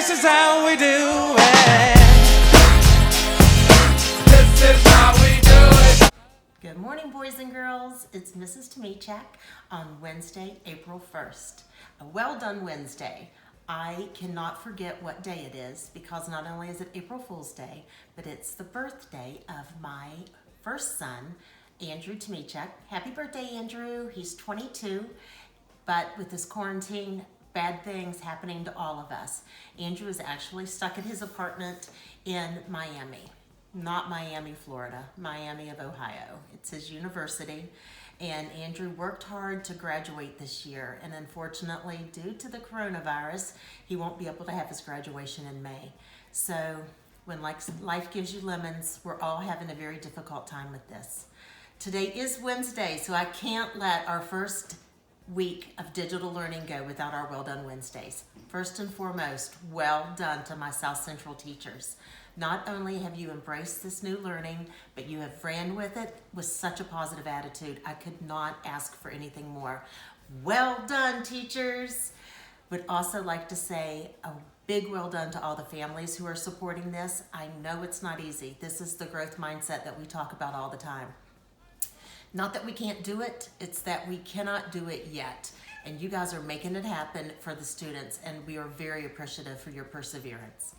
This is how we do it. This is how we do it. Good morning, boys and girls. It's Mrs. Tamichak on Wednesday, April 1st. A well done Wednesday. I cannot forget what day it is because not only is it April Fool's Day, but it's the birthday of my first son, Andrew Tamichak. Happy birthday, Andrew. He's 22, but with this quarantine, bad things happening to all of us. Andrew is actually stuck in his apartment in Miami. Not Miami, Florida, Miami of Ohio. It's his university, and Andrew worked hard to graduate this year, and unfortunately, due to the coronavirus, he won't be able to have his graduation in May. So when life gives you lemons, we're all having a very difficult time with this. Today is Wednesday, so I can't let our first week of digital learning go without our Well Done Wednesdays. First and foremost, well done to my South Central teachers. Not only have you embraced this new learning, but you have ran with it with such a positive attitude. I could not ask for anything more. Well done, teachers. Would also like to say a big well done to all the families who are supporting this. I know it's not easy. This is the growth mindset that we talk about all the time. Not that we can't do it, it's that we cannot do it yet. And you guys are making it happen for the students, and we are very appreciative for your perseverance.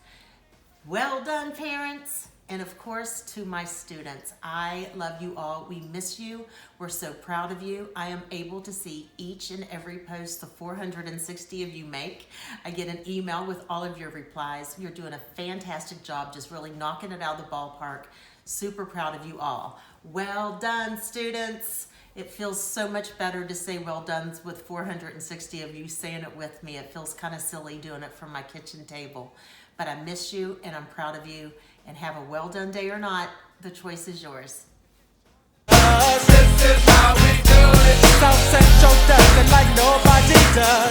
Well done, parents. And of course, to my students, I love you all. We miss you. We're so proud of you. I am able to see each and every post the 460 of you make. I get an email with all of your replies. You're doing a fantastic job, just really knocking it out of the ballpark. Super proud of you all. Well done, students. It feels so much better to say well done with 460 of you saying it with me. It feels kind of silly doing it from my kitchen table. But I miss you and I'm proud of you. And have a well done day or not, the choice is yours. This is how we do it. South Central does it like nobody does.